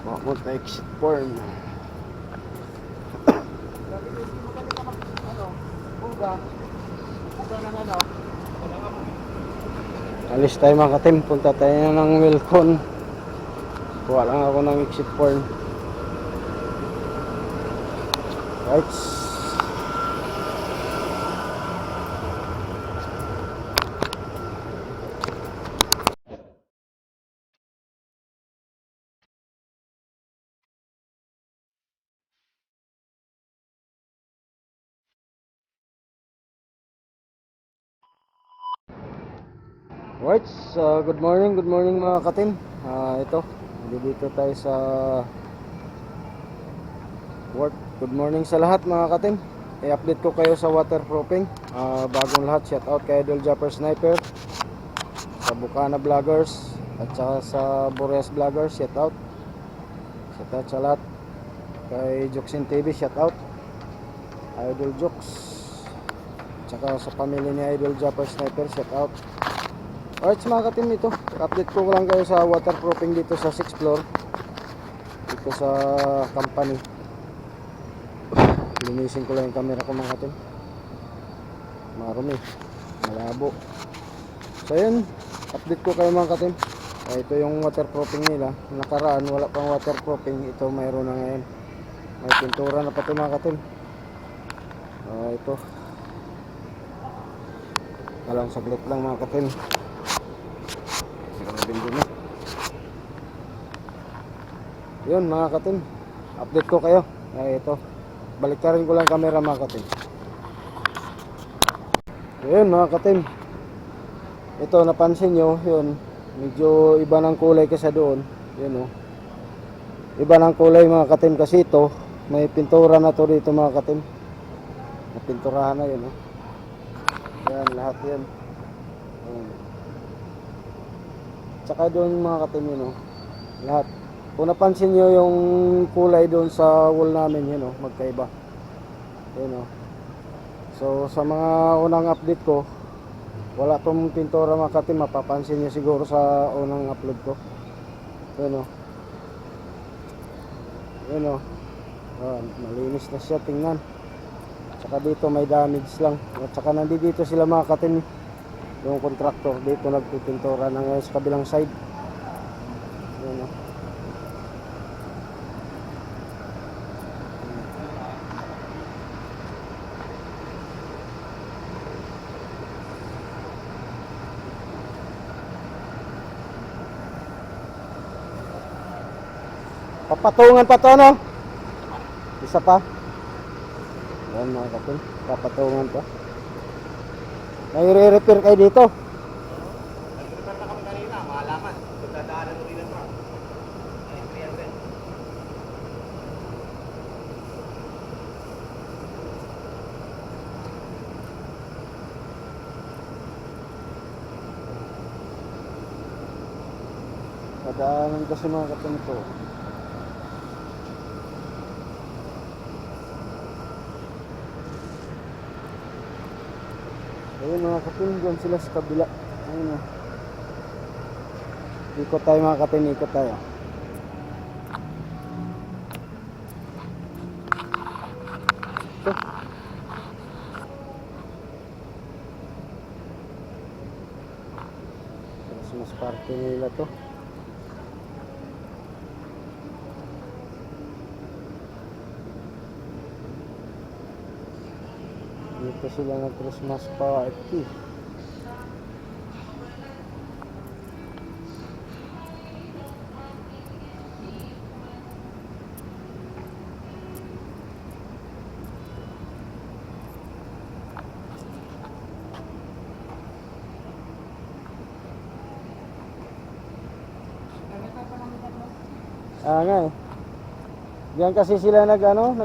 Papunta exit form. Alis tayo mga katim. Punta tayo ng Wilcon. Kuha lang ako ng exit form. Right. Right, good morning mga katim. Ito, dito tayo sa work. Good morning sa lahat mga katim. I-update ko kayo sa waterproofing. Bagong lahat, shout out kay Idol Japper Sniper, sa Bukana Vloggers, at saka sa Boreas Vloggers, shout out sa lahat. Kay Joksin TV, shout out Idol Jokes, at saka sa pamilya ni Idol Japper Sniper, shout out. Alright mga katim, ito update ko lang kayo sa waterproofing dito sa 6th floor dito sa company. Linisin ko lang yung camera ko mga katim, marumi, malabo. So yun, update ko kayo mga katim. Ito yung waterproofing nila. Nakaraan wala pang waterproofing, ito mayroon na ngayon. May pintura na pa ito mga katim. Ito alang saglit lang mga katim. Yun mga katim, update ko kayo. Ito, baliktarin ko lang camera mga katim. Yun mga katim, ito napansin nyo, yun medyo iba ng kulay kaysa doon. Yun iba ng kulay mga katim, kasi ito may pintura na to dito mga katim. Napinturahan na yun yan, lahat yan. Tsaka doon mga katim yun lahat. Kung napansin nyo yung kulay doon sa wall namin, yun magkaiba. Yun So sa mga unang update ko, wala tong pintura mga katim. Mapapansin nyo siguro sa unang upload ko. Yun Yun malinis na siya tingnan. Tsaka dito may damage lang. At saka nandito sila mga katim, yung contractor dito nagpipintura na ngayon sa kabilang side. Yun papatungan pa to isa pa. Yan mga katim, papatungan pa. May re-repair kayo dito. Nag-repair na kami kanina, mahalaman. Dadaanan mo rin ang truck. Dadaanan kasi mga katim ko. Ayun mga katim, dyan sila sa kabila. Ayun ikot tayo mga katim, ikot tayo. Ito Christmas party nila to. Dito sila ng Christmas party. Nga diyan kasi sila nag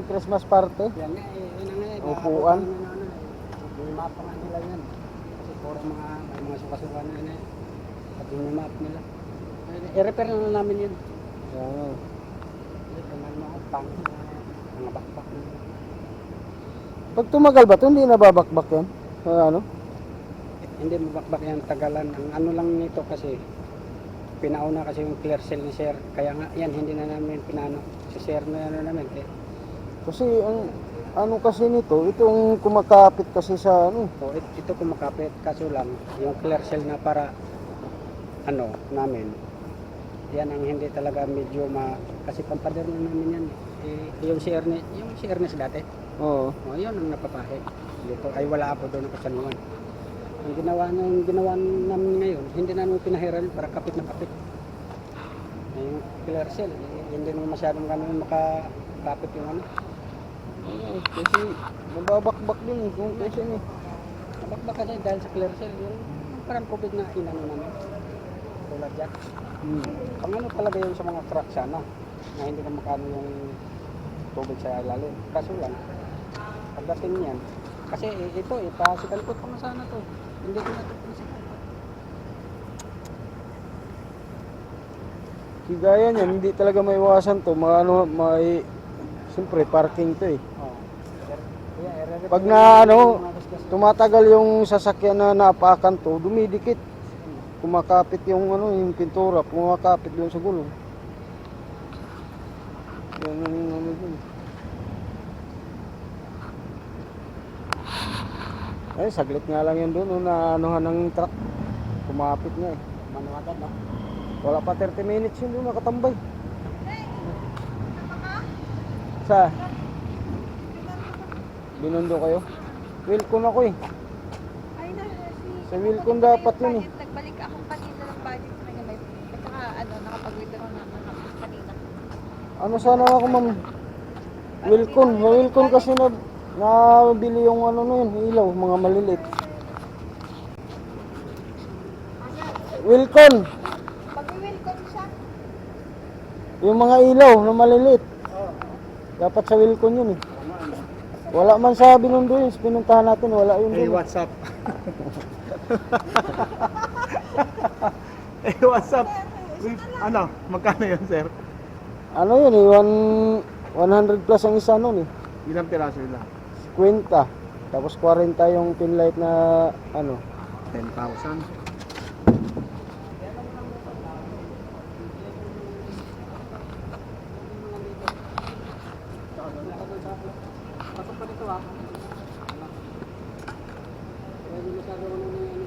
Christmas party. Yan nga Upuan. Yung map nga nila yan. Kasi puro may mga sukasukan na at yung map nila. I-repair na namin yun. Yan May mga tang, mga bakbak na. Pag tumagal ba ito, hindi nababakbak yan? Hindi mabakbak yan, tagalan. Ang ano lang nito kasi, pinauna kasi yung clear cell ni sir. Kaya nga, yan, hindi na namin pinano. Si sir na ano namin. Kasi ang ano kasi nito, itong kumakapit kasi sa ano. So, ito kumakapit. Kaso lang, yung clear cell na para, ano, namin. Yan ang hindi talaga medyo kasi pampader na namin yan. Yung CRNES dati. Oo. Yun ang napapahe. Dito ay wala ako doon kasanuan. Ang ginawa namin ngayon, hindi namin pinahiran para kapit na kapit. Yung clear cell, hindi naman masyadong kami makakapit yung ano. Oo, kasi nababakbak din kung kasi ni. Nabakbak ka dahil sa clear cell, yung parang COVID na inano namin. Tulad yan. Ang ano talaga yun sa mga truck sana, na hindi na makano yung tubig sa ilalim. Kaso lang, pagdating niyan, kasi ito, pasikalpot pa nga sana to. Hindi ko na ito pasikalpot. Gaya niyan, hindi talaga maiwasan to. Siyempre, parking to eh. Oh. Pag na ano, tumatagal yung sasakyan na naapakan to, dumidikit. Kumakapit yung ano, yung pintura, kumakapit doon sa gulong. Yan ang ano dun. Ay, saglit nga lang yun doon, na anuhan ng truck. Kumapit nga eh. Manuagad, no? Wala pa 30 minutes yun doon, nakatambay. Sa? Binundo kayo? Wilcon ako eh. Ay, Sa Wilcon dapat yun eh. Nagbalik ako kanina ng budget megabyte. At saka nakapag-withdraw na kanina. Ano sana ako ma'am? Wilcon. Sa Wilcon kasi nabili yung ano na yun, ilaw, mga maliliit. Wilcon. Pag-welcome siya. Yung mga ilaw na maliliit. Dapat sa Wilcon yun eh. Wala man sa binundo yun. Pinuntahan natin, wala yun Hey, dun. what's up? Eh, what's up? Ano? Magkano yun, sir? Ano yun eh, 100 plus ang isa nun eh. Ilang piraso yun lang? 50. Tapos 40 yung pin light na ano. 10,000. Pasok pa dito ah. Hindi masyado ano na yan.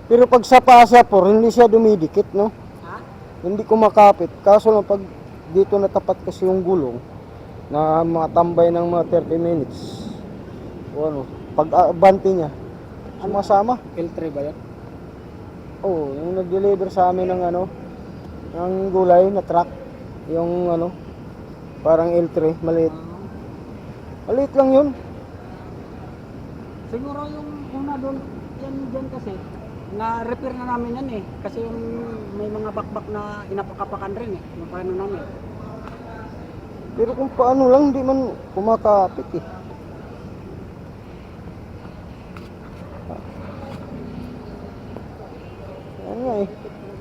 Pero pag sa pasapor, hindi siya dumidikit, no? Ha? Hindi kumakapit. Kaso lang pag dito natapat kasi yung gulong na matambay ng mga 30 minutes. O ano, pag abante niya, sumasama. L3 ba yan? Oo, yung nag-deliver sa amin ng ano, ng gulay na truck. Yung ano, parang L3, maliit. Maliit lang yun. Siguro yung una doon, yan dyan kasi, na-repair na namin yan eh. Kasi yung may mga bakbak na inapakapakan rin eh. Yung paano namin. Pero kung paano lang, hindi man kumakapit eh. Ano nga eh.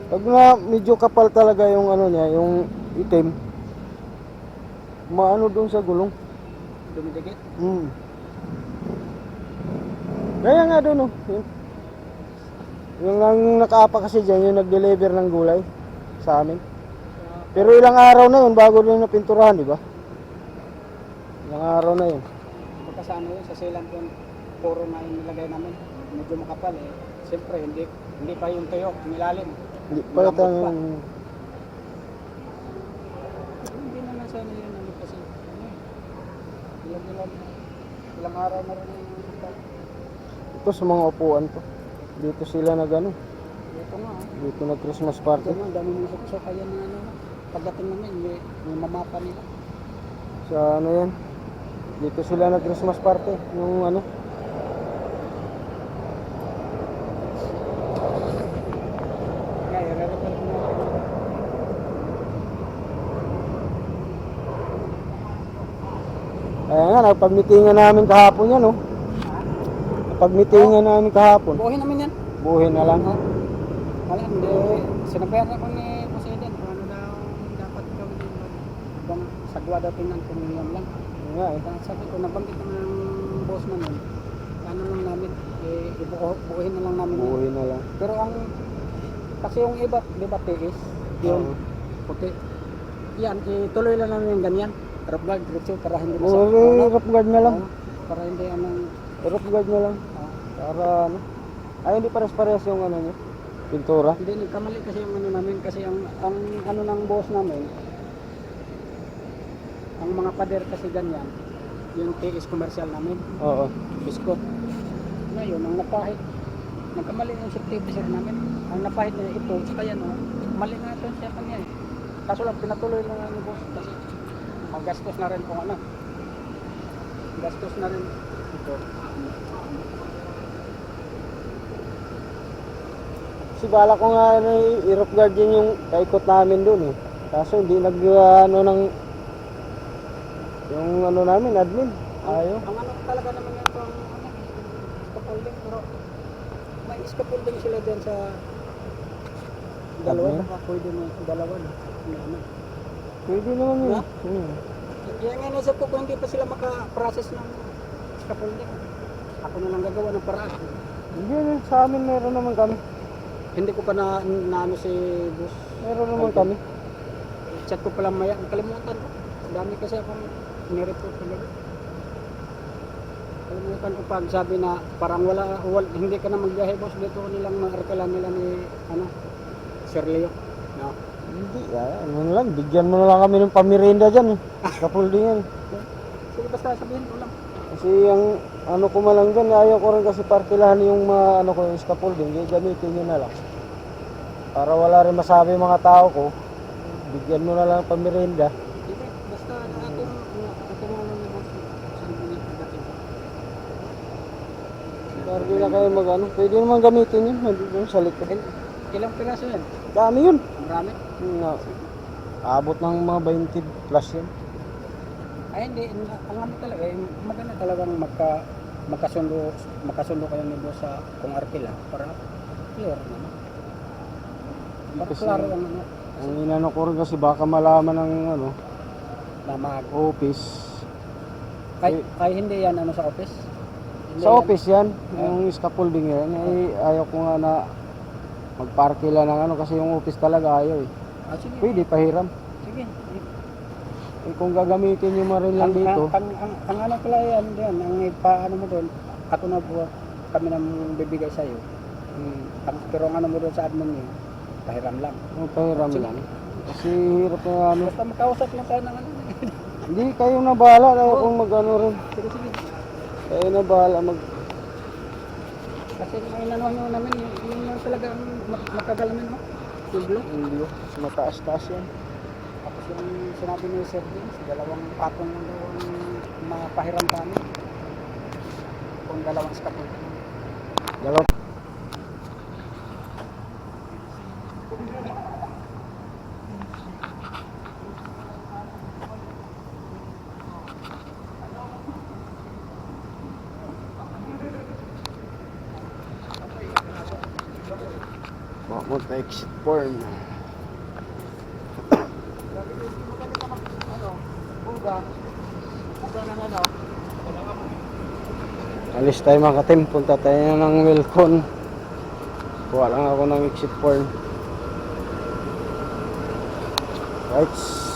Pag na medyo kapal talaga yung ano niya, yung itim, maano doon sa gulong. Dumidikit. Kaya nga doon oh. Yung ang nakaapa kasi dyan, yung nag-deliver ng gulay sa amin. Pero ilang araw na yun bago doon napinturahan, di ba? Ilang araw na yun. Baka sa ano yun, sa sealant yung puro na yung nilagay namin. Medyo makapal eh. Siyempre, hindi pa yung tuyo, nilalim. Hindi pa Malambot itang... pa. Hindi naman sana yun ano kasi. Ilang araw na rin yung Ito sa mga upuan to. Dito sila nag-ano, ito nga. dito nag Christmas party. Ito nga, dami mga sukso kaya na ano. Pagdating namin, yung mamapa nila. Sa ano yan, dito sila nag Christmas party. Yung ano, Kaya, i-repair ko na. kaya nga, napag-meetingan namin kahapon yan, no? Napag-meetingan namin kahapon. Buuhin namin yan. Buhin na lang. Wala, hindi. Sinabayan ako ni President kung ano daw dapat gawin yung sagwa daw tingnan kung yun lang. Yun nga eh. Sabi ko, nabanggit naman ng boss namin, ano lang namin, buuhin na lang namin. yan. Buuhin na lang. Pero kasi yung iba, di ba tiis? Yung Oo. puti. Yan, ituloy lang namin yung ganyan. Rough guard, diretso, para hindi Oo, rough guard na lang. Oo, para hindi anong, Rough guard na lang. Para ano. Ay, hindi pares-pares yung ano niya. Pintura. hindi, nagkamali kasi yung ano namin, kasi ang ano ng boss namin, ang mga pader kasi ganyan, yung tiis commercial namin, Oo. biskot. Ngayon, ang napahit, nagkamali yung safety officer namin. Ang napahit niya ito, saka yan, mali nga ito siya kanya eh. Kaso lang, pinatuloy lang ni boss kasi magastos na rin kung ano. Gastos na rin ito. Si bala ko nga ano, i-rough guard din yung kaikot namin doon eh. Kaso hindi nag ano ng yung ano namin, admin. Ayaw. Ang ano talaga naman yan ito, ang scaffolding, pero may scaffolding sila din sa dalawa, Admin? baka pwede mo dalawa na. Ano. Pwede naman yun. Ha? Kaya nga naisip ko kung hindi pa sila maka-process ng scaffolding. Ako na lang gagawa ng paraan. Hindi yun, sa amin meron naman kami. Hindi ko pa na ano si boss. Meron naman kami. Chat ko pala maya, kalimutan ko. Dami kasi akong nireport talaga. Kalimutan ko pag sabi na parang wala hindi ka na magbiyahe boss dito nilang maarkala nila ni ano Sir Leo. No. Hindi, ano lang, bigyan mo na lang kami ng pamirinda dyan eh. Scaffolding yan. Sige basta sabihin ko lang. Kasi ang ano ko malang dyan, ayaw ko rin kasi partilahan yung ano ko yung scaffolding, gamitin nyo na lang. Para wala rin masabi yung mga tao ko, bigyan mo na lang ng pamirinda. Sige, basta atong ano ni boss. Saan mo niya pagdating? Para di na kayo mag ano, pwede naman gamitin yun, nandito sa likod. Ilang piraso yan? Dami yun. Marami? Abot ng mga 20 plus yan. Ay hindi, ang ano talaga, maganda talagang magkasundo kayo ni boss sa kung arkila para clear naman. Para Kasi- klaro ang ano, Ang inano ko rin kasi baka malaman ng ano, na office. ay hindi yan ano sa office. Hindi Sa yan. office yan, yung scaffolding yan, ayaw ko nga na magparkila ng ano kasi yung office talaga ayaw eh. Ah, sige. Pwede pahiram. Sige. Eh, kung gagamitin nyo man rin lang dito, Ang ano pala yan diyan, ang ipaano mo doon, ato na po kami nang bibigay sa iyo. Pero ang ano mo doon sa admin niyo, pahiram lang. pahiram Sige. lang. Kasi hirap na ano. Basta makausap lang tayo ng ano. Hindi, kayo na bahala. Ayaw kong mag ano rin. Sige, sige. Kayo na bahala mag... Kasi ang inanuhan nyo namin, yun lang talaga ang makagalamin mo. Yung blue. Hindi, mas mataas-taas yan. Tapos yung sinabi ni Sir James, 2 patong lang daw ang mga pahiram kami. Kung 2 scaffolding. Dalaw. Exit porn. Alis tayo mga katim, punta tayo ng Wilcon. Kuha lang ako ng exit porn. Right.